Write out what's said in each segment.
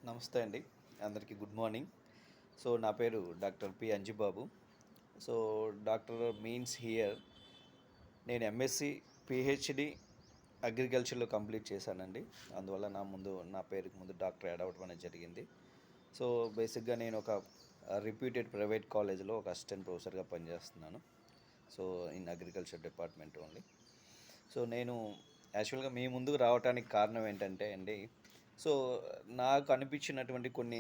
నమస్తే అండి. అందరికీ గుడ్ మార్నింగ్. సో, నా పేరు doctor P. Anjibabu. So, doctor means here నేను ఎంఎస్సి, పిహెచ్‌డి అగ్రికల్చర్‌లో కంప్లీట్ చేశానండి. అందువల్ల నా పేరుకి ముందు డాక్టర్ యాడ్ అవ్వడం అనేది జరిగింది. సో, బేసిక్‌గా నేను ఒక రిప్యూటెడ్ ప్రైవేట్ కాలేజ్‌లో ఒక అసిస్టెంట్ ప్రొఫెసర్‌గా పనిచేస్తున్నాను. So, in agriculture department only. So, నేను యాక్చువల్‌గా మీ ముందుకు రావటానికి కారణం ఏంటంటే అండి, సో నాకు అనిపించినటువంటి కొన్ని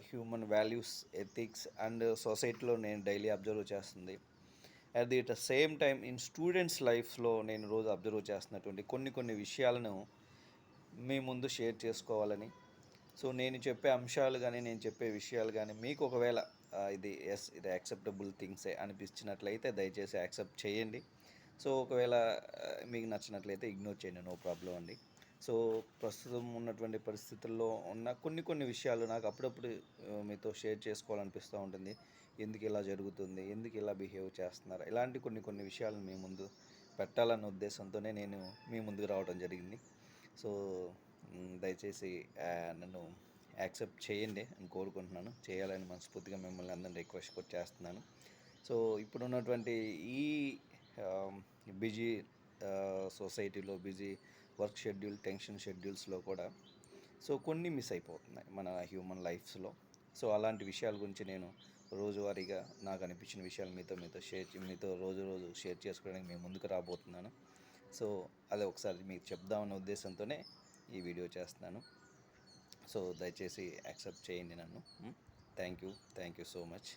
హ్యూమన్ వాల్యూస్, ఎథిక్స్ అండ్ సొసైటీలో నేను డైలీ అబ్జర్వ్ చేస్తుంది. At the same time in students లైఫ్లో నేను రోజు అబ్జర్వ్ చేస్తున్నటువంటి కొన్ని కొన్ని విషయాలను మీ ముందు షేర్ చేసుకోవాలని. సో నేను చెప్పే అంశాలు కానీ, నేను చెప్పే విషయాలు కానీ మీకు ఒకవేళ ఇది యాక్సెప్టబుల్ థింగ్సే అనిపించినట్లయితే దయచేసి యాక్సెప్ట్ చేయండి. సో ఒకవేళ మీకు నచ్చినట్లయితే ఇగ్నోర్ చేయండి, నో ప్రాబ్లం అండి. సో ప్రస్తుతం ఉన్నటువంటి పరిస్థితుల్లో ఉన్న కొన్ని కొన్ని విషయాలు నాకు అప్పుడప్పుడు మీతో షేర్ చేసుకోవాలనిపిస్తూ ఉంటుంది. ఎందుకు ఇలా జరుగుతుంది, ఎందుకు ఇలా బిహేవ్ చేస్తున్నారు, ఇలాంటి కొన్ని కొన్ని విషయాలను మీ ముందు పెట్టాలన్న ఉద్దేశంతోనే నేను మీ ముందుకు రావడం జరిగింది. సో దయచేసి నన్ను యాక్సెప్ట్ చేయండి అని కోరుకుంటున్నాను. చేయాలని మనస్ఫూర్తిగా మిమ్మల్ని అందరిని రిక్వెస్ట్ కూడా చేస్తున్నాను. సో ఇప్పుడున్నటువంటి ఈ బిజీ సొసైటీలో, బిజీ వర్క్ షెడ్యూల్, టెన్షన్ షెడ్యూల్స్లో కూడా సో కొన్ని మిస్ అయిపోతున్నాయి మన హ్యూమన్ లైఫ్స్లో. సో అలాంటి విషయాల గురించి నేను రోజువారీగా నాకు అనిపించిన విషయాలు మీతో రోజు షేర్ చేసుకోవడానికి మేము ముందుకు రాబోతున్నాను. సో అదే ఒకసారి మీకు చెప్దామన్న ఉద్దేశంతోనే ఈ వీడియో చేస్తున్నాను. సో దయచేసి యాక్సెప్ట్ చేయండి నన్ను. Thank you so much.